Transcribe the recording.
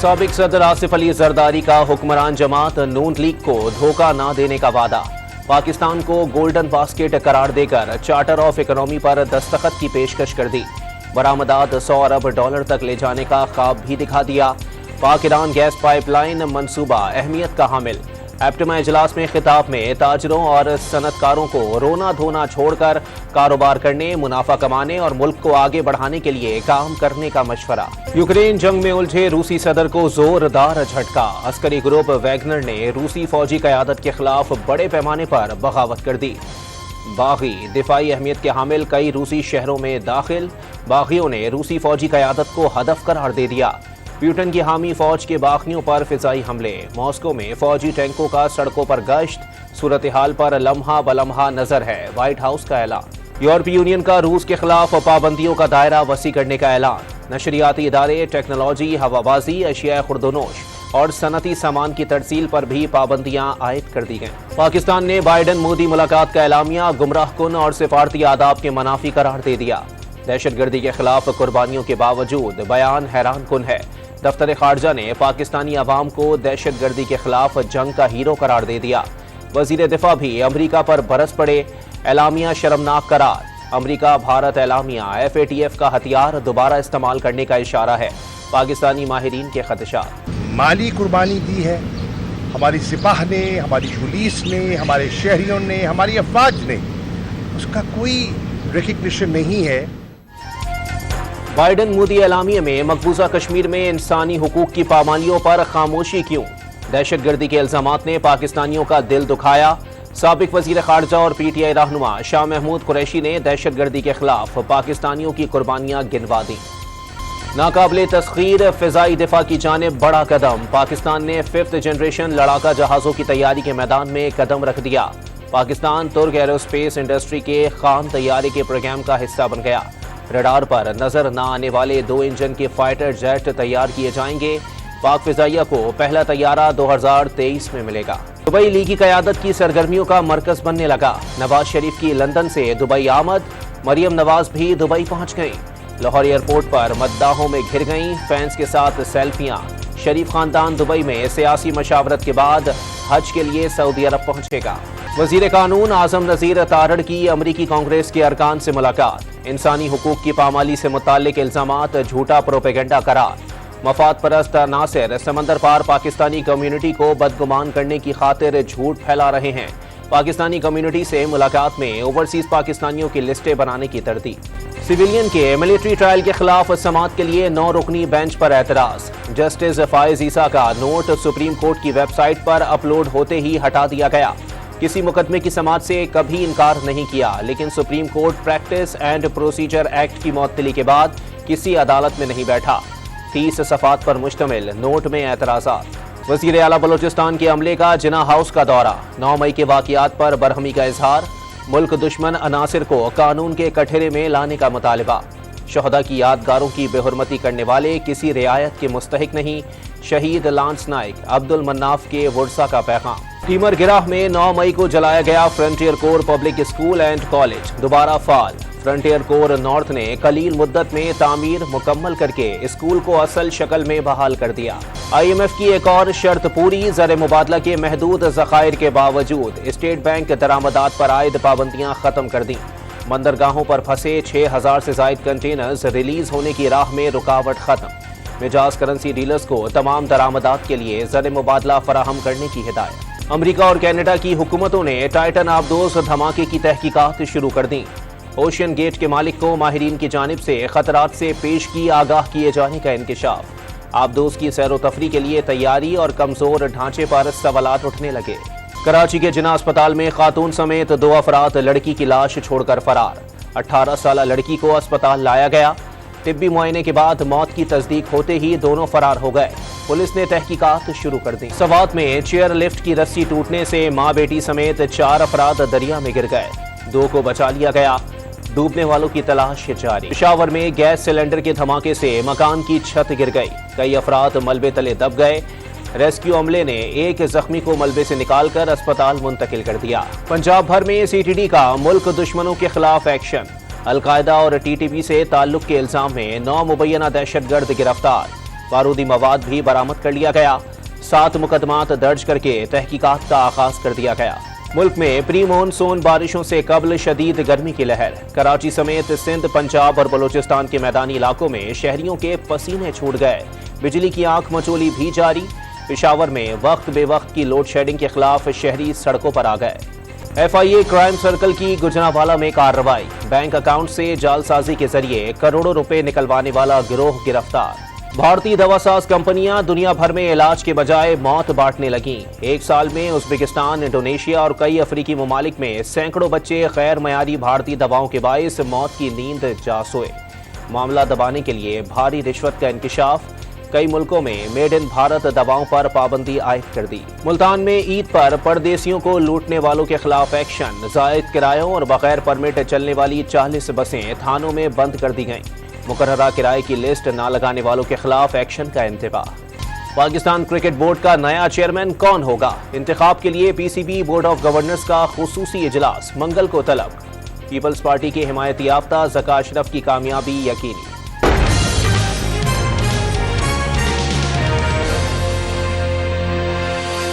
साबिक सदर आसिफ अली जरदारी का हुक्मरान जमात नून लीग को धोखा न देने का वादा। पाकिस्तान को गोल्डन बास्केट करार देकर चार्टर ऑफ इकोनॉमी पर दस्तखत की पेशकश कर दी। बरामदात $100 अरब तक ले जाने का ख्वाब भी दिखा दिया। पाक ईरान गैस पाइपलाइन मंसूबा अहमियत का हामिल। एप्टमा इजलास में खिताब में ताजरों और सनतकारों को रोना धोना छोड़कर कारोबार करने, मुनाफा कमाने और मुल्क को आगे बढ़ाने के लिए काम करने का मशवरा। यूक्रेन जंग में उलझे रूसी सदर को जोरदार झटका। अस्करी ग्रुप वैगनर ने रूसी फौजी क़यादत के खिलाफ बड़े पैमाने पर बगावत कर दी। बागी दिफाई अहमियत के हामिल कई रूसी शहरों में दाखिल। बागियों ने रूसी फौजी क़यादत को हदफ करार दे दिया। प्यूटन की हामी फौज के बागियों पर फिजाई हमले। मॉस्को में फौजी टैंकों का सड़कों पर गश्त। सूरत हाल पर लम्हा बलम्हा नजर है, व्हाइट हाउस का ऐलान। यूरोपीय यूनियन का रूस के खिलाफ पाबंदियों का दायरा वसी करने का ऐलान। नशरियाती इदारे, टेक्नोलॉजी, हवाबाजी, अशिया खुर्दोनोश और सनती सामान की तरसील पर भी पाबंदियां आयद कर दी गईं। पाकिस्तान ने बाइडन मोदी मुलाकात का एलामिया गुमराह कुन और सिफारती आदाब के मनाफी करार दे दिया। दहशतगर्दी के खिलाफ कुर्बानियों के बावजूद बयान हैरान कुन है। दफ्तर खारजा ने पाकिस्तानी अवाम को दहशतगर्दी के खिलाफ जंग का हीरो करार दे दिया। वजीर दिफा भी अमरीका पर बरस पड़े। एलामिया शर्मनाक करार। अमरीका भारत एलामिया FATF का हथियार दोबारा इस्तेमाल करने का इशारा है। पाकिस्तानी माहिरीन के खदशात। माली कुर्बानी दी है हमारी सिपाह ने, हमारी पुलिस ने, हमारे शहरियों ने, हमारी अफवाज ने, उसका कोई रिकग्निशन नहीं है। बाइडन मोदी एलामिया में मकबूजा कश्मीर में इंसानी हुकूक की पामालियों पर खामोशी क्यों? दहशतगर्दी के इल्जामात ने पाकिस्तानियों का दिल दुखाया। साबिक वजीर खारजा और PTI रहनुमा शाह महमूद कुरैशी ने दहशतगर्दी के खिलाफ पाकिस्तानियों की कुर्बानियां गिनवा दी। नाकाबिले तस्खीर फिजाई दिफा की जानिब बड़ा कदम। पाकिस्तान ने 5th जनरेशन लड़ाका जहाजों की तैयारी के मैदान में कदम रख दिया। पाकिस्तान तुर्क एरोस्पेस इंडस्ट्री के खान तैयारी के प्रोग्राम का हिस्सा बन गया। रडार पर नजर न आने वाले 2 इंजन के फाइटर जेट तैयार किए जाएंगे। पाक फिजाइया को पहला तैयारा 2023 में मिलेगा। दुबई लीग की क़यादत की सरगर्मियों का मरकज बनने लगा। नवाज शरीफ की लंदन से दुबई आमद। मरियम नवाज भी दुबई पहुंच गईं। लाहौर एयरपोर्ट पर मद्दाहों में घिर गईं। फैंस के साथ सेल्फियां। शरीफ खानदान दुबई में सियासी मशावरत के बाद हज के लिए सऊदी अरब पहुंचेगा। वजीर कानून आजम नजीर तारड़ की अमरीकी कांग्रेस के अरकान से मुलाकात। इंसानी हुकूक की पामाली से मुताल्लिक इल्जामात झूठा प्रोपेगेंडा करार। मफाद परस्त नासिर समंदर पार पाकिस्तानी कम्युनिटी को बदगुमान करने की खातिर झूठ फैला रहे हैं। पाकिस्तानी कम्युनिटी से मुलाकात में ओवरसीज पाकिस्तानियों की लिस्टें बनाने की तरतीब। सिविलियन के मिलिट्री ट्रायल के खिलाफ समाअत के लिए 9 रुकनी बेंच पर एतराज। जस्टिस फायज ईसा का नोट सुप्रीम कोर्ट की वेबसाइट पर अपलोड होते ही हटा दिया गया। किसी मुकदमे की समाअत से कभी इनकार नहीं किया, लेकिन supreme court practice and procedure act की मुअत्तली के बाद किसी अदालत में नहीं बैठा। 30 सफ़ात पर मुश्तमिल नोट में एतराज़ात। वज़ीर आला बलोचिस्तान के अमले का जिना हाउस का दौरा। 9 मई के वाक़ियात पर बरहमी का इजहार। मुल्क दुश्मन अनासिर को कानून के कठेरे में लाने का मुतालिबा। शहदा की यादगारों की बेहुरमती करने वाले किसी रियायत के मुस्तहिक नहीं। शहीद लांस नाइक अब्दुल मन्नाफ के वर्सा का पैगाम। टीमर गिराह में 9 मई को जलाया गया frontier core public school and college दोबारा फाल। फ्रंटियर कोर नॉर्थ ने कलील मुद्दत में तामीर मुकम्मल करके स्कूल को असल शक्ल में बहाल कर दिया। IMF की एक और शर्त पूरी। ज़र मुबादला के महदूद ज़खायर के बावजूद स्टेट बैंक दरामदात पर आयद पाबंदियां खत्म कर दी। बंदरगाहों पर फंसे 6000 से जायद कंटेनर्स रिलीज होने की राह में रुकावट खत्म। मिजाज करेंसी डीलर्स को तमाम दरामदात के लिए ज़र मुबादला फराहम करने की हिदायत। अमरीका और कनाडा की हुकूमतों ने टाइटन आबदोज धमाके की तहकीकात शुरू कर दी। ओशियन गेट के मालिक को माहिरीन की जानिब से खतरात से पेश की आगाह किए जाने का इंकिशाफ। आबदोज की सैर व तफरी के लिए तैयारी और कमजोर ढांचे पर सवालात उठने लगे। कराची के जिना अस्पताल में खातून समेत 2 अफराद लड़की की लाश छोड़कर फरार। 18 साल लड़की को अस्पताल लाया गया। तिब्बी मुआयने के बाद मौत की तस्दीक होते ही दोनों फरार हो गए। पुलिस ने तहकीकात शुरू कर दी। सवात में चेयर लिफ्ट की रस्सी टूटने से मां बेटी समेत 4 अफराद दरिया में गिर गए। 2 को बचा लिया गया। डूबने वालों की तलाश जारी। पेशावर में गैस सिलेंडर के धमाके से मकान की छत गिर गई। कई अफराद मलबे तले दब गए। रेस्क्यू अमले ने एक जख्मी को मलबे से निकालकर अस्पताल मुंतकिल कर दिया। पंजाब भर में CTD का मुल्क दुश्मनों के खिलाफ एक्शन। अलकायदा और TTP से ताल्लुक के इल्जाम में 9 मुबैना दहशतगर्द गिरफ्तार। बारूदी मवाद भी बरामद कर लिया गया। 7 मुकदमात दर्ज करके तहकीकात का आगाज कर दिया गया। मुल्क में प्री मानसून बारिशों से कबल शदीद गर्मी की लहर। कराची समेत सिंध, पंजाब और बलूचिस्तान के मैदानी इलाकों में शहरियों के पसीने छूट गए। बिजली की आंख मचोली भी जारी। पेशावर में वक्त बे वक्त की लोड शेडिंग के खिलाफ शहरी सड़कों पर आ गए। FIA क्राइम सर्कल की गुजरांवाला में कार्रवाई। बैंक अकाउंट से जालसाजी के जरिए करोड़ों रुपए निकलवाने वाला गिरोह गिरफ्तार। भारतीय दवासाज कंपनियां दुनिया भर में इलाज के बजाय मौत बांटने लगीं। एक साल में उज्बेकिस्तान, इंडोनेशिया और कई अफ्रीकी ममालिक में सैकड़ों बच्चे गैर मयारी भारतीय दवाओं के बायस मौत की नींद जा सोए। मामला दबाने के लिए भारी रिश्वत का इंकिशाफ। कई मुल्कों में मेड इन भारत दवाओं पर पाबंदी आयद कर दी। मुल्तान में ईद पर परदेसियों को लूटने वालों के खिलाफ एक्शन। जायद किरायों और बगैर परमिट चलने वाली 40 बसें थानों में बंद कर दी गईं। मुकर्ररा किराए की लिस्ट न लगाने वालों के खिलाफ एक्शन का इंतबाह। पाकिस्तान क्रिकेट बोर्ड का नया चेयरमैन कौन होगा? इंतखाब के लिए PCB बोर्ड ऑफ गवर्नर्स का खुसूसी इजलास मंगल को तलब। पीपल्स पार्टी के हिमायती याफ्ता ज़का अशरफ की कामयाबी यकीनी।